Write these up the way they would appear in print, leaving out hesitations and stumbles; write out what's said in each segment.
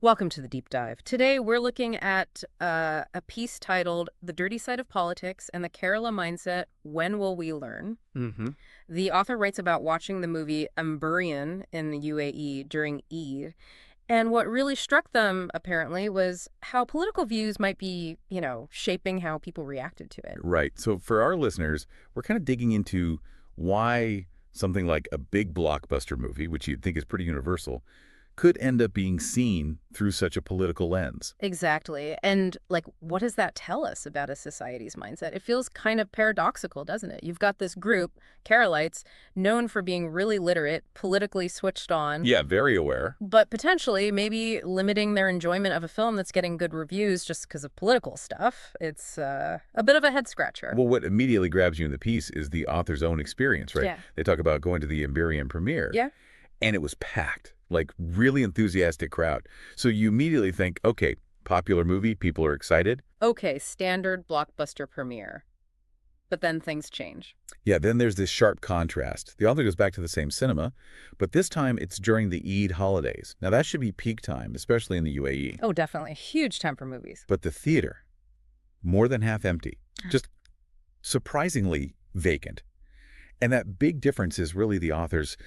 Welcome to the deep dive. Today, we're looking at a piece titled The Dirty Side of Politics and the Kerala Mindset When Will We Learn? Hmm. The author writes about watching the movie Amburian in the UAE during Eid. And what really struck them, apparently, was how political views might be, shaping how people reacted to it. Right. So for our listeners, we're kind of digging into why something like a big blockbuster movie, which you'd think is pretty universal, could end up being seen through such a political lens. Exactly. And what does that tell us about a society's mindset? It feels kind of paradoxical, doesn't it? You've got this group, Keralites, known for being really literate, politically switched on, Yeah, very aware. but potentially maybe limiting their enjoyment of a film that's getting good reviews just because of political stuff. It's a bit of a head scratcher. Well, what immediately grabs you in the piece is the author's own experience, right? Yeah. They talk about going to the Iberian premiere, Yeah. and it was packed, like really enthusiastic crowd. So you immediately think, okay, popular movie, people are excited. Okay, standard blockbuster premiere. But then things change. Yeah, then there's this sharp contrast. The author goes back to the same cinema, but this time it's during the Eid holidays. Now, that should be peak time, especially in the UAE. Oh, definitely. Huge time for movies. But the theater, more than half empty, just surprisingly vacant. And that big difference is really the author's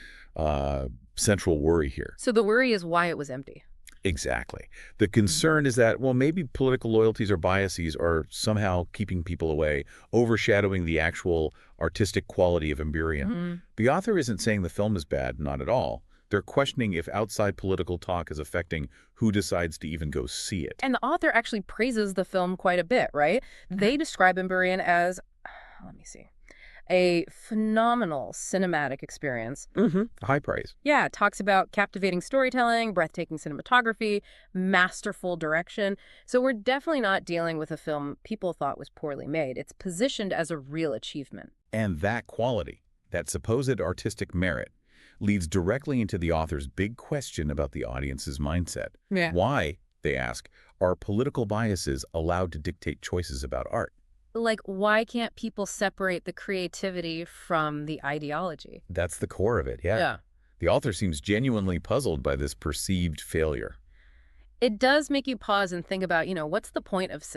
central worry here. So the worry is why it was empty. Exactly. The concern is that, well, maybe political loyalties or biases are somehow keeping people away, overshadowing the actual artistic quality of Empyrean. Mhm. The author isn't saying the film is bad, not at all. They're questioning if outside political talk is affecting who decides to even go see it. And the author actually praises the film quite a bit, right? They describe Empyrean as, let me see, a phenomenal cinematic experience. High praise. Yeah, it talks about captivating storytelling, breathtaking cinematography, masterful direction. So we're definitely not dealing with a film people thought was poorly made. It's positioned as a real achievement. And that quality, that supposed artistic merit, leads directly into the author's big question about the audience's mindset. Yeah. Why, they ask, are political biases allowed to dictate choices about art? Why can't people separate the creativity from the ideology? That's the core of it, yeah. The author seems genuinely puzzled by this perceived failure. It does make you pause and think about, what's the point of cinema?